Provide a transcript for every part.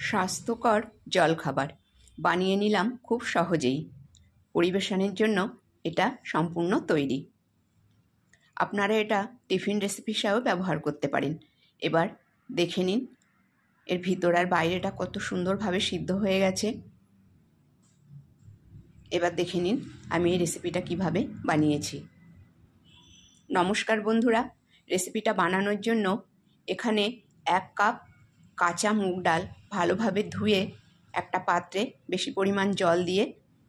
স্বাস্থ্যকর জলখাবার বানিয়ে নিলাম খুব সহজেই। পরিবেশনের জন্য এটা সম্পূর্ণ তৈরি। আপনারা এটা টিফিন রেসিপি হিসাবেও ব্যবহার করতে পারেন। এবার দেখে নিন এর ভিতর আর বাইরেটা কত সুন্দরভাবে সিদ্ধ হয়ে গেছে। এবার দেখে নিন আমি এই রেসিপিটা কিভাবে বানিয়েছি। নমস্কার বন্ধুরা, রেসিপিটা বানানোর জন্য এখানে 1 কাপ কাঁচা মুগ ডাল ভালোভাবে ধুয়ে একটা পাত্রে বেশি পরিমাণ জল দিয়ে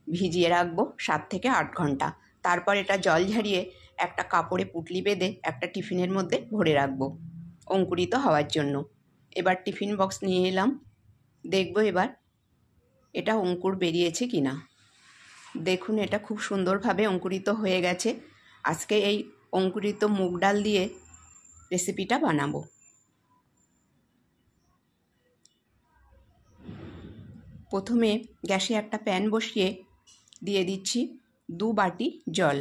ভিজিয়ে রাখবো 7 থেকে 8 ঘন্টা। তারপর এটা জল ঝরিয়ে একটা কাপড়ে পুঁটলি বেঁধে একটা টিফিনের মধ্যে ভরে রাখবো অঙ্কুরিত হওয়ার জন্য। এবার টিফিন বক্স নিয়ে এলাম, দেখবো এবার এটা অঙ্কুর বেরিয়েছে কিনা। দেখুন এটা খুব সুন্দরভাবে অঙ্কুরিত হয়ে গেছে। আজকে এই অঙ্কুরিত মুগ ডাল দিয়ে রেসিপিটা বানাবো। প্রথমে গ্যাসে একটা প্যান বসিয়ে দিয়ে দিচ্ছি 2 বাটি জল।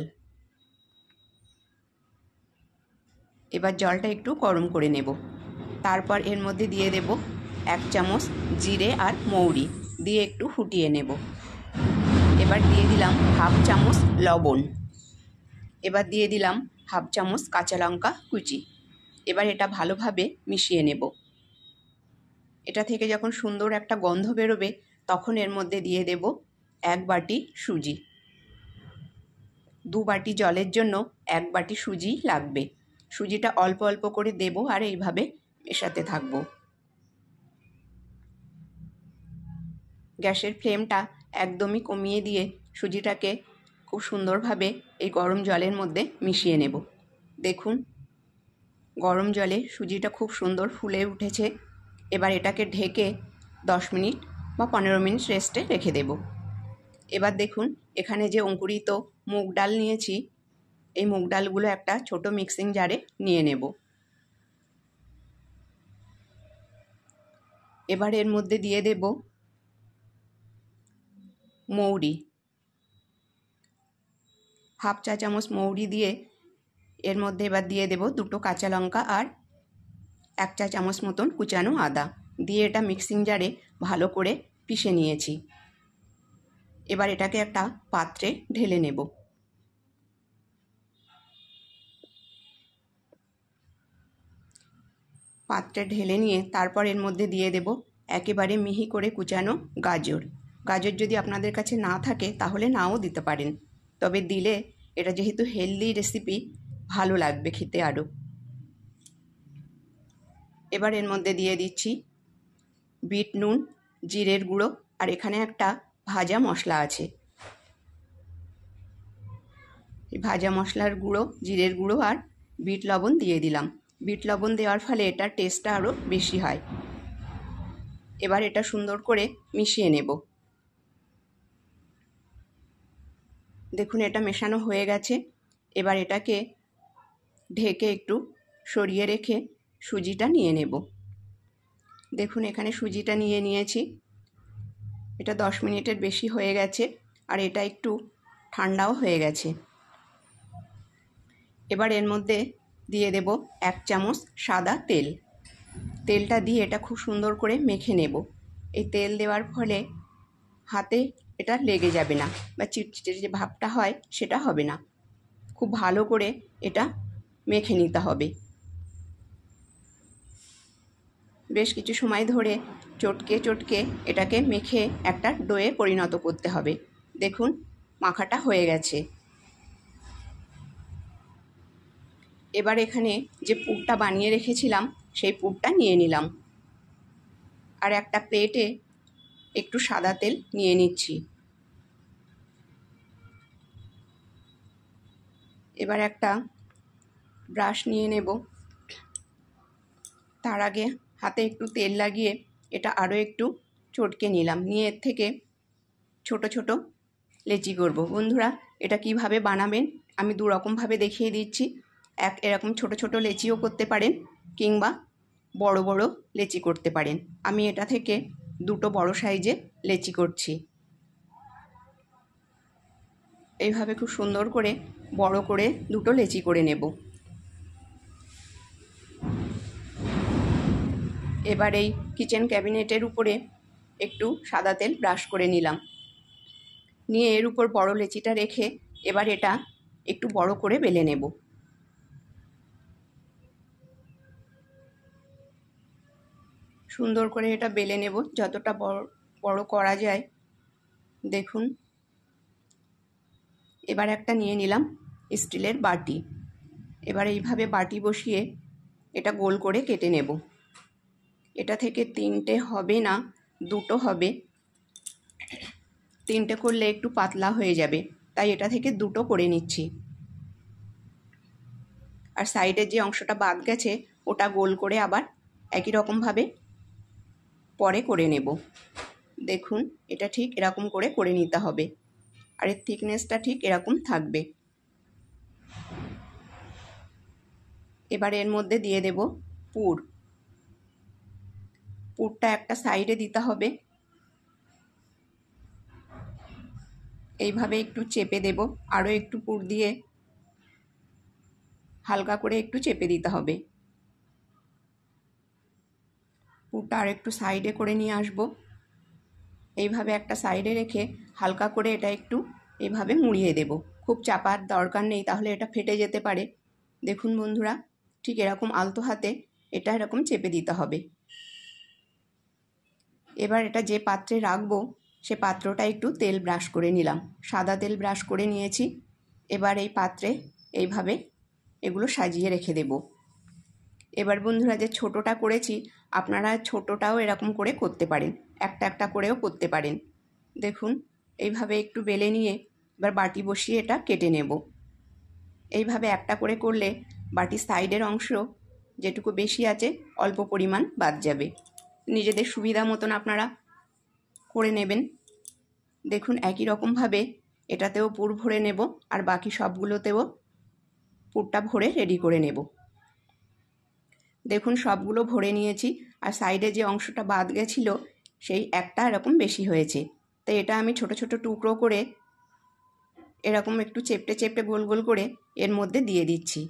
এবার জলটা একটু গরম করে নেব। তারপর এর মধ্যে দিয়ে দেব 1 চামচ জিরে আর মৌরি দিয়ে একটু ফুটিয়ে নেব। এবার দিয়ে দিলাম 1/2 চামচ লবণ। এবার দিয়ে দিলাম 1/2 চামচ কাঁচা লঙ্কা কুচি। এবার এটা ভালোভাবে মিশিয়ে নেব। এটা থেকে যখন সুন্দর একটা গন্ধ বেরোবে তখন এর মধ্যে দিয়ে দেব 1 বাটি সুজি। 2 বাটি জলের জন্য 1 বাটি সুজি লাগবে। সুজিটা অল্প অল্প করে দেব আর এইভাবে মেশাতে থাকব। গ্যাসের ফ্লেমটা একদমই কমিয়ে দিয়ে সুজিটাকে খুব সুন্দরভাবে এই গরম জলের মধ্যে মিশিয়ে নেব। দেখুন গরম জলে সুজিটা খুব সুন্দর ফুলে উঠেছে। এবার এটাকে ঢেকে 10 মিনিট বা 15 মিনিট রেস্টে রেখে দেব। এবার দেখুন এখানে যে অঙ্কুরিত মুগ ডাল নিয়েছি, এই মুগ ডালগুলো একটা ছোট মিক্সিং জারে নিয়ে নেব। এবার এর মধ্যে দিয়ে দেব মৌরি, 1/2 চা চামচ মৌরি দিয়ে এর মধ্যে এবার দিয়ে দেব 2টো কাঁচা লঙ্কা আর 1 চা চামচ মতন কুচানো আদা দিয়ে এটা মিক্সিং জারে ভালো করে পিষে নিয়েছি। এবার এটাকে একটা পাত্রে ঢেলে নেব। পাত্রে ঢেলে নিয়ে তারপর এর মধ্যে দিয়ে দেব একেবারে মিহি করে কুচানো গাজর। গাজর যদি আপনাদের কাছে না থাকে তাহলে নাও দিতে পারেন, তবে দিলে এটা যেহেতু হেলদি রেসিপি ভালো লাগবে খেতে আরও। এবার এর মধ্যে দিয়ে দিচ্ছি বিট নুন, জিরের গুঁড়ো আর এখানে একটা ভাজা মশলা আছে। এই ভাজা মশলার গুঁড়ো, জিরের গুঁড়ো আর বিট লবণ দিয়ে দিলাম। বিট লবণ দেওয়ার ফলে এটার টেস্টটা আরও বেশি হয়। এবার এটা সুন্দর করে মিশিয়ে নেব। দেখুন এটা মেশানো হয়ে গেছে। এবার এটাকে ঢেকে একটু সরিয়ে রেখে সুজিটা নিয়ে নেব। দেখুন এখানে সুজিটা নিয়ে নিয়েছি। এটা 10 মিনিটের বেশি হয়ে গেছে আর এটা একটু ঠান্ডাও হয়ে গেছে। এবার এর মধ্যে দিয়ে দেব 1 চামচ সাদা তেল। তেলটা দিয়ে এটা খুব সুন্দর করে মেখে নেব। এই তেল দেওয়ার ফলে হাতে এটা লেগে যাবে না বা চিটচিটে যে ভাবটা হয় সেটা হবে না। খুব ভালো করে এটা মেখে নিতে হবে। বেশ কিছু সময় ধরে চটকে চটকে এটাকে মেখে একটা ডোয়ে পরিণত করতে হবে। দেখুন মাখাটা হয়ে গেছে। এবার এখানে যে পুরটা বানিয়ে রেখেছিলাম সেই পুরটা নিয়ে নিলাম আর একটা প্লেটে একটু সাদা তেল নিয়ে নিচ্ছি। এবার একটা ব্রাশ নিয়ে নেব। তার আগে হাতে একটু তেল লাগিয়ে এটা আরও একটু চটকে নিলাম, নিয়ে এর থেকে ছোট ছোট লেচি করব। বন্ধুরা এটা কিভাবে বানাবেন আমি 2 রকমভাবে দেখিয়ে দিচ্ছি। এরকম ছোট ছোট লেচিও করতে পারেন কিংবা বড় বড় লেচি করতে পারেন। আমি এটা থেকে 2টো বড় সাইজে লেচি করছি। এইভাবে খুব সুন্দর করে বড় করে 2টো লেচি করে নেব। এবার এই কিচেন ক্যাবিনেটের উপরে একটু সাদা তেল ব্রাশ করে নিলাম। নিয়ে এর উপর বড় লেচিটা রেখে এবার এটা একটু বড় করে বেলে নেব। সুন্দর করে এটা বেলে নেব যতটা বড় করা যায়। দেখুন, এবার একটা নিয়ে নিলাম স্টিলের বাটি। এবার এইভাবে বাটি বসিয়ে এটা গোল করে কেটে নেব। এটা থেকে 3টে হবে না, 2টো হবে। 3টে করলে একটু পাতলা হয়ে যাবে, তাই এটা থেকে 2টো করে নিচ্ছি। আর সাইডের যে অংশটা বাদ গেছে ওটা গোল করে আবার একই রকমভাবে পরে করে নেব। দেখুন, এটা ঠিক এরকম করে নিতে হবে। আর এর থিকনেসটা ঠিক এরকম থাকবে। এবার এর মধ্যে দিয়ে দেব পুর। পুরটা একটা সাইডে দিতে হবে। এইভাবে একটু চেপে দেব। আরও একটু পুর দিয়ে হালকা করে একটু চেপে দিতে হবে। পুরটা আর একটু সাইডে করে নিয়ে আসব। এইভাবে একটা সাইডে রেখে হালকা করে এটা একটু এইভাবে মুড়িয়ে দেব। খুব চাপার দরকার নেই, তাহলে এটা ফেটে যেতে পারে। দেখুন বন্ধুরা, ঠিক এরকম আলতো হাতে এটা এরকম চেপে দিতে হবে। এবার এটা যে পাত্রে রাখবো সে পাত্রটা একটু তেল ব্রাশ করে নিলাম। সাদা তেল ব্রাশ করে নিয়েছি। এবার এই পাত্রে এইভাবে এগুলো সাজিয়ে রেখে দেব। এবার বন্ধুরা, যে ছোটোটা করেছি আপনারা ছোটোটাও এরকম করে করতে পারেন, একটা একটা করেও করতে পারেন। দেখুন, এইভাবে একটু বেলে নিয়ে এবার বাটি বসিয়ে এটা কেটে নেব। এইভাবে একটা করে করলে বাটির সাইডের অংশ যেটুকু বেশি আছে অল্প পরিমাণ বাদ যাবে। নিজেদের সুবিধা মতন আপনারা করে নেবেন। দেখুন, একই রকমভাবে এটাতেও পুর ভরে নেব আর বাকি সবগুলোতেও পুরটা ভরে রেডি করে নেব। দেখুন, সবগুলো ভরে নিয়েছি। আর সাইডে যে অংশটা বাদ গেছিলো সেই একটা এরকম বেশি হয়েছে, তাই এটা আমি ছোট ছোট টুকরো করে এরকম একটু চেপটে চেপটে গোল গোল করে এর মধ্যে দিয়ে দিচ্ছি।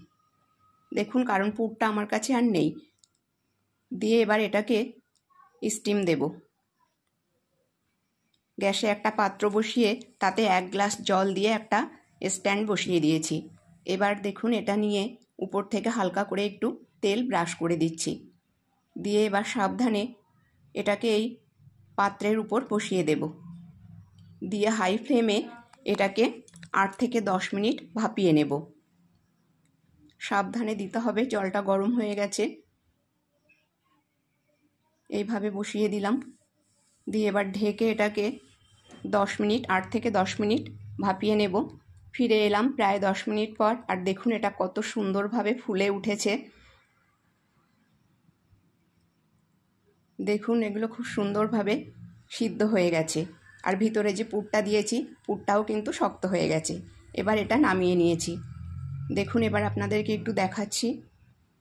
দেখুন, কারণ পুরটা আমার কাছে আর নেই। দিয়ে এবার এটাকে স্টিম দেব। গ্যাসে একটা পাত্র বসিয়ে তাতে 1 গ্লাস জল দিয়ে একটা স্ট্যান্ড বসিয়ে দিয়েছি। এবার দেখুন, এটা নিয়ে উপর থেকে হালকা করে একটু তেল ব্রাশ করে দিচ্ছি। দিয়ে এবার সাবধানে এটাকে এই পাত্রের উপর বসিয়ে দেব। দিয়ে হাই ফ্লেমে এটাকে 8 থেকে 10 মিনিট ভাপিয়ে নেব। সাবধানে দিতে হবে, জলটা গরম হয়ে গেছে। এইভাবে বসিয়ে দিলাম। দিয়ে এবার ঢেকে এটাকে 10 মিনিট 8 থেকে 10 মিনিট ভাপিয়ে নেব। ফিরে এলাম প্রায় 10 মিনিট পর। আর দেখুন, এটা কত সুন্দরভাবে ফুলে উঠেছে। দেখুন, এগুলো খুব সুন্দরভাবে সিদ্ধ হয়ে গেছে। আর ভিতরে যে পুরটা দিয়েছি পুরটাও কিন্তু শক্ত হয়ে গেছে। এবার এটা নামিয়ে নিয়েছি। দেখুন, এবার আপনাদেরকে একটু দেখাচ্ছি।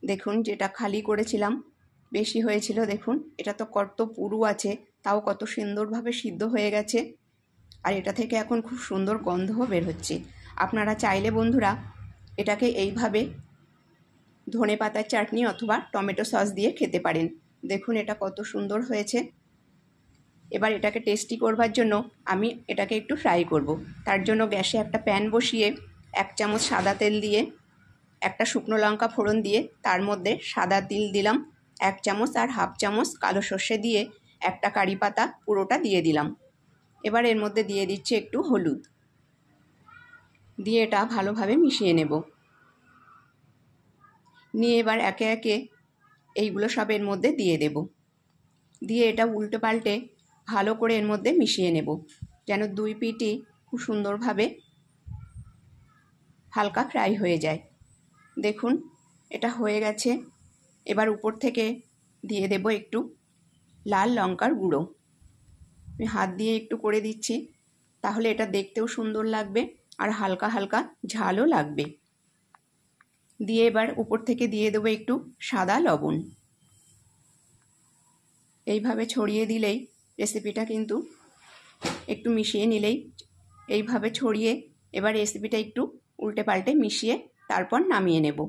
দেখুন, যেটা খালি করেছিলাম বেশি হয়েছিল। দেখুন, এটা তো কত পুরু আছে, তাও কত সুন্দরভাবে সিদ্ধ হয়ে গেছে। আর এটা থেকে এখন খুব সুন্দর গন্ধও বের হচ্ছে। আপনারা চাইলে বন্ধুরা এটাকে এইভাবে ধনেপাতার চাটনি অথবা টমেটো সস দিয়ে খেতে পারেন। দেখুন, এটা কত সুন্দর হয়েছে। এবার এটাকে টেস্টি করবার জন্য আমি এটাকে একটু ফ্রাই করব। তার জন্য গ্যাসে একটা প্যান বসিয়ে 1 চামচ সাদা তেল দিয়ে একটা শুকনো লঙ্কা ফোড়ন দিয়ে তার মধ্যে সাদা তিল দিলাম 1 চামচ, আর হাফ চামচ কালো সর্ষে দিয়ে একটা কারি পাতা পুরোটা দিয়ে দিলাম। এবার এর মধ্যে দিয়ে দিচ্ছি একটু হলুদ। দিয়ে এটা ভালোভাবে মিশিয়ে নেব। নিয়ে এবার একে একে এইগুলো সব এর মধ্যে দিয়ে দেব। দিয়ে এটা উল্টে পাল্টে ভালো করে এর মধ্যে মিশিয়ে নেব, যেন দুই পিঠই খুব সুন্দরভাবে হালকা ফ্রাই হয়ে যায়। দেখুন, এটা হয়ে গেছে। এবার উপর থেকে দিয়ে দেব একটু লাল লঙ্কার গুঁড়ো। আমি হাত দিয়ে একটু করে দিচ্ছি, তাহলে এটা দেখতেও সুন্দর লাগবে আর হালকা হালকা ঝালও লাগবে। দিয়ে এবার উপর থেকে দিয়ে দেবো একটু সাদা লবণ। এইভাবে ছড়িয়ে দিলেই রেসিপিটা কিন্তু একটু মিশিয়ে নিলেই এইভাবে ছড়িয়ে এবার রেসিপিটা একটু উল্টে পাল্টে মিশিয়ে তারপর নামিয়ে নেব।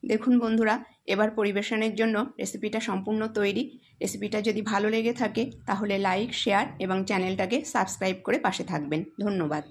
দেখুন বন্ধুরা, এবার পরিবেশনের জন্য রেসিপিটা সম্পূর্ণ তৈরি। রেসিপিটা যদি ভালো লেগে থাকে তাহলে লাইক, শেয়ার এবং চ্যানেলটাকে সাবস্ক্রাইব করে পাশে থাকবেন। ধন্যবাদ।